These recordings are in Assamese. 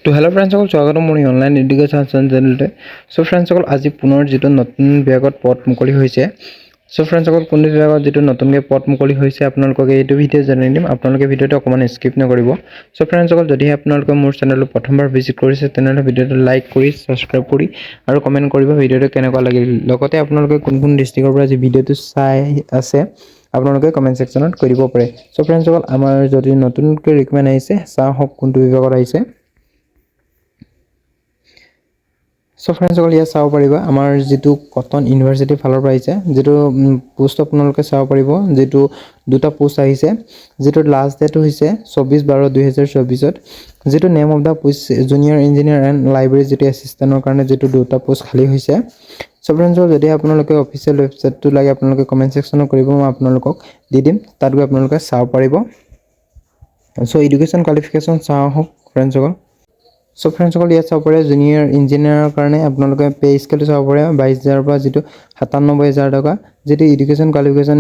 তো হেল্ল' ফ্ৰেণ্ডসকল, স্বাগতম মোৰ অনলাইন এডুকেশ্যন চেনেলতে। চ' ফ্ৰেণ্ডসকল, আজি পুনৰ যিটো নতুন বিভাগত পদ মুকলি হৈছে। চ' ফ্ৰেণ্ডসকল, কোনটো বিভাগত যিটো নতুনকৈ পদ মুকলি হৈছে আপোনালোকক এইটো ভিডিঅ' জনাই দিম। আপোনালোকে ভিডিঅ'টো অকণমান স্কিপ নকৰিব। চ' ফ্ৰেণ্ডসকল, যদিহে আপোনালোকে মোৰ চেনেলটো প্ৰথমবাৰ ভিজিট কৰিছে তেনেহ'লে ভিডিঅ'টো লাইক কৰি ছাবস্ক্ৰাইব কৰি আৰু কমেণ্ট কৰিব ভিডিঅ'টো কেনেকুৱা লাগিল। লগতে আপোনালোকে কোন ডিষ্ট্ৰিক্টৰ পৰা যি ভিডিঅ'টো চাই আছে আপোনালোকে কমেণ্ট ছেকশ্যনত কৈ দিব পাৰে। চ' ফ্ৰেণ্ডসকল, আমাৰ যদি নতুনকৈ ৰিকমেণ্ড আহিছে চাওঁ হওক কোনটো বিভাগত আহিছে। চ' ফ্ৰেণ্ডসকল, ইয়াত চাব পাৰিব আমাৰ যিটো কটন ইউনিভাৰ্চিটিৰ ফালৰ পৰা আহিছে, যিটো পোষ্ট আপোনালোকে চাব পাৰিব, যিটো দুটা পোষ্ট আহিছে, যিটো লাষ্ট ডেট হৈছে 24/12/2024, যিটো name of the post junior engineer and library যিটো এছিষ্টেণ্টৰ কাৰণে যিটো দুটা পোষ্ট খালী হৈছে। চ' ফ্ৰেণ্ডসকল, যদি আপোনালোকে অফিচিয়েল ৱেবছাইটটো লাগে আপোনালোকে কমেণ্ট ছেকশ্যনত কৰিব, মই আপোনালোকক দি দিম, তাত গৈ আপোনালোকে চাব পাৰিব। চ' এডুকেশ্যন কোৱালিফিকেশ্যন চাওঁ হওক ফ্ৰেণ্ডসকল। চ' ফ্ৰেণ্ডসকল, ইয়াত চাব পাৰে জুনিয়ৰ ইঞ্জিনিয়াৰৰ কাৰণে আপোনালোকে পে স্কেলটো চাব পাৰে 22,000 পৰা যিটো 97,000 টকা, যিটো এডুকেশ্যন কোৱালিফিকেশ্যন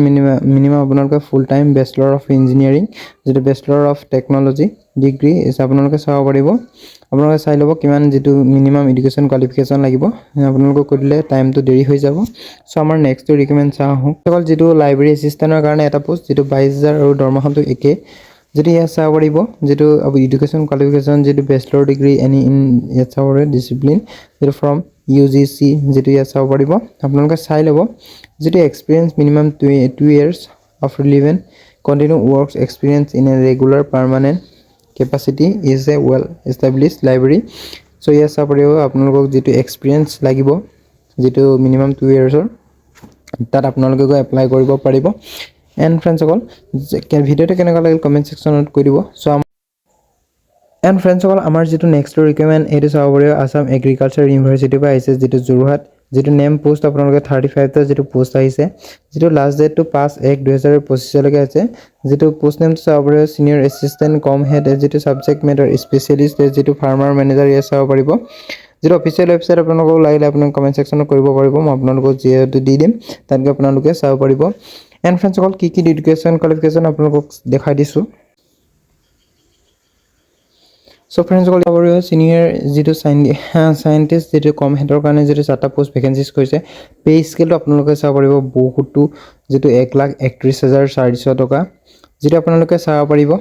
মিনিমাম আপোনালোকে full time bachelor of engineering, যিটো বেচেলৰ অফ টেকন'লজি ডিগ্ৰী আপোনালোকে চাব পাৰিব। আপোনালোকে চাই ল'ব কিমান যিটো মিনিমাম এডুকেশ্যন কোৱালিফিকেশ্যন লাগিব, আপোনালোকক কৈ দিলে টাইমটো দেৰি হৈ যাব। চ' আমাৰ নেক্সটটো ৰিকমেণ্ড চাওঁ আহোঁ। অকল যিটো লাইব্ৰেৰী এছিষ্টেণ্টৰ কাৰণে এটা পোষ্ট, যিটো 22,000 আৰু দৰমহাটো একেই, যিটো ইয়াত চাব পাৰিব, যিটো এডুকেশ্যন কোৱালিফিকেশ্যন যিটো বেচেলৰ ডিগ্ৰী এনি ইন ইয়াত চাব পাৰিব, ডিচিপ্লিন যিটো ফ্ৰম UGC যিটো ইয়াত চাব পাৰিব। আপোনালোকে চাই ল'ব যিটো experience minimum 2 years of relevant continue works experience in a regular permanent capacity is a well established library. So' ইয়াত চাব পাৰিব আপোনালোকক যিটো এক্সপিৰিয়েঞ্চ লাগিব, যিটো মিনিমাম 2 yearsৰ, তাত আপোনালোকে গৈ এপ্লাই কৰিব পাৰিব। এণ্ড ফ্ৰেণ্ডসকল, ভিডিঅ'টো কেনেকুৱা লাগিল কমেণ্ট ছেকশ্যনত কৈ দিব। চ' এণ্ড ফ্ৰেণ্ডসকল, আমাৰ যিটো নেক্সট ৰিকুৱাৰমেণ্ট এইটো চাব পাৰিব আছাম এগ্ৰিকালচাৰ ইউনিভাৰ্চিটিৰ পৰা আহিছে, যিটো যোৰহাট, যিটো নেম পোষ্ট আপোনালোকে 35টা যিটো পোষ্ট আহিছে, যিটো লাষ্ট ডেটটো 5/1/2025 আছে, যিটো পোষ্ট নেমটো চাব পাৰিব চিনিয়ৰ এছিষ্টেণ্ট কম হেড যিটো ছাবজেক্ট মেটাৰ স্পেচিয়েলিষ্ট যিটো ফাৰ্মাৰ মেনেজাৰ ইয়াত চাব পাৰিব। যিটো অফিচিয়েল ৱেবছাইট আপোনালোকক লাগিলে আপোনালোকে কমেণ্ট ছেকশ্যনত কৰিব পাৰিব, মই আপোনালোকক যিহেতু দি দিম, তাতকৈ আপোনালোকে চাব পাৰিব। এণ্ড ফ্ৰেণ্ডসকল, কি এডুকেশ্যন কোৱালিফিকেশ্যন আপোনালোকক দেখাই দিছোঁ। চ' ফ্ৰেণ্ডসকল, চাব পাৰিব চিনিয়ৰ যিটো চাইণ্টিষ্ট যিটো কম হেডৰ কাৰণে যিটো 4টা পোষ্ট ভেকেঞ্চিজ কৰিছে, পে স্কেলটো আপোনালোকে চাব পাৰিব বহুতো, যিটো 1,31,400 টকা, যিটো আপোনালোকে চাব পাৰিব।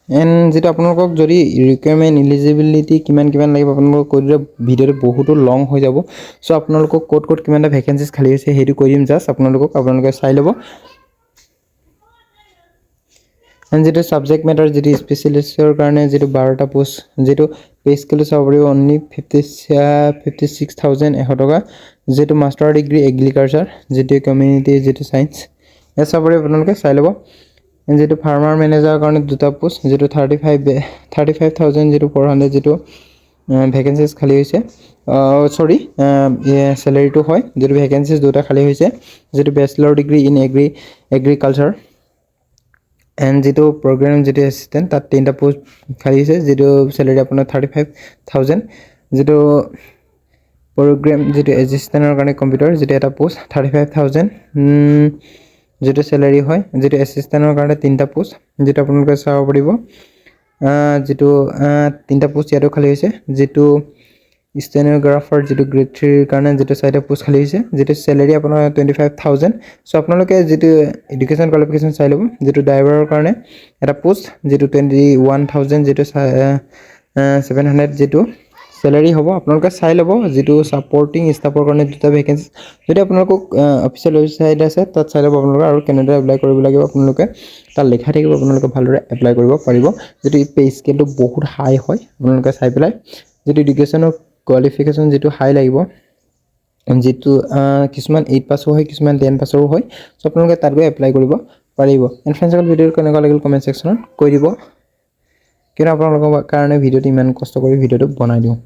এণ্ড যিটো আপোনালোকক যদি ৰিকুৱাৰমেণ্ট ইলিজিবিলিটি কিমান লাগিব আপোনালোকক কৈ দিলে ভিডিঅ'টো বহুতো লং হৈ যাব। চ' আপোনালোকক ক'ত কিমানটা ভেকেঞ্চিজ খালী হৈছে সেইটো কৈ দিম, জাষ্ট আপোনালোকে চাই ল'ব। এণ্ড যিটো ছাবজেক্ট মেটাৰ যিটো স্পেচিয়েলিষ্টৰ কাৰণে যিটো 12টা পোষ্ট, যিটো পে স্কেলটো চাব পাৰিব অনলি 56,100 টকা, যিটো মাষ্টাৰ ডিগ্ৰী এগ্ৰিকালচাৰ, যিটো কমিউনিটি যিটো ছায়েন্স ইয়াত চাব পাৰিব, আপোনালোকে চাই ল'ব। যিটো ফাৰ্মাৰ মেনেজাৰৰ কাৰণে 2টা পোষ্ট, যিটো 35,000 যিটো 400 যিটো ভেকেঞ্চিজ খালী হৈছে, চেলেৰিটো হয়, যিটো ভেকেঞ্চিজ 2টা খালী হৈছে, যিটো bachelor degree in agriculture and যিটো প্ৰগ্ৰেম যিটো এছিষ্টেণ্ট তাত 3টা পোষ্ট খালী হৈছে, যিটো চেলেৰি আপোনাৰ 35,000, যিটো প্ৰগ্ৰেম যিটো এছিষ্টেণ্টৰ কাৰণে কম্পিউটাৰ যিটো এটা পোষ্ট 35,000, যিটো চেলেৰি হয়, যিটো এছিষ্টেণ্টৰ কাৰণে 3টা পোষ্ট, যিটো আপোনালোকে চাব পাৰিব, যিটো 3টা পোষ্ট ইয়াতো খালী হৈছে, যিটো ষ্টেনোগ্ৰাফাৰ যিটো গ্ৰেড 3ৰ কাৰণে যিটো 4টা পোষ্ট খালী হৈছে, যিটো চেলেৰি আপোনাৰ 25,000। চ' আপোনালোকে যিটো এডুকেশ্যন কোৱালিফিকেশ্যন চাই ল'ব, যিটো ড্ৰাইভাৰৰ কাৰণে এটা পোষ্ট, যিটো 21,000 যিটো 700 যিটো চেলেৰি হ'ব, আপোনালোকে চাই ল'ব। যিটো ছাপৰ্টিং ষ্টাফৰ কাৰণে 2টা ভেকেঞ্চি, যদি আপোনালোকক অফিচিয়েল ৱেবছাইট আছে তাত চাই ল'ব আপোনালোকে, আৰু কেনেদৰে এপ্লাই কৰিব লাগিব আপোনালোকে তাত লিখা থাকিব, আপোনালোকে ভালদৰে এপ্লাই কৰিব পাৰিব। যিটো পে স্কেলটো বহুত হাই হয়, আপোনালোকে চাই পেলাই যিটো এডুকেশ্যনৰ কোৱালিফিকেশ্যন যিটো হাই লাগিব, যিটো কিছুমান 8 পাছৰো হয়, কিছুমান 10 পাছৰো হয়। চ' আপোনালোকে তাত গৈ এপ্লাই কৰিব পাৰিব। এণ্ড ফ্ৰেণ্ডসকল, ভিডিঅ'টো কেনেকুৱা লাগিল কমেণ্ট ছেকশ্যনত কৈ দিব, কিয়নো আপোনালোকৰ কাৰণে ভিডিঅ'টো ইমান কষ্ট কৰি ভিডিঅ'টো বনাই দিওঁ।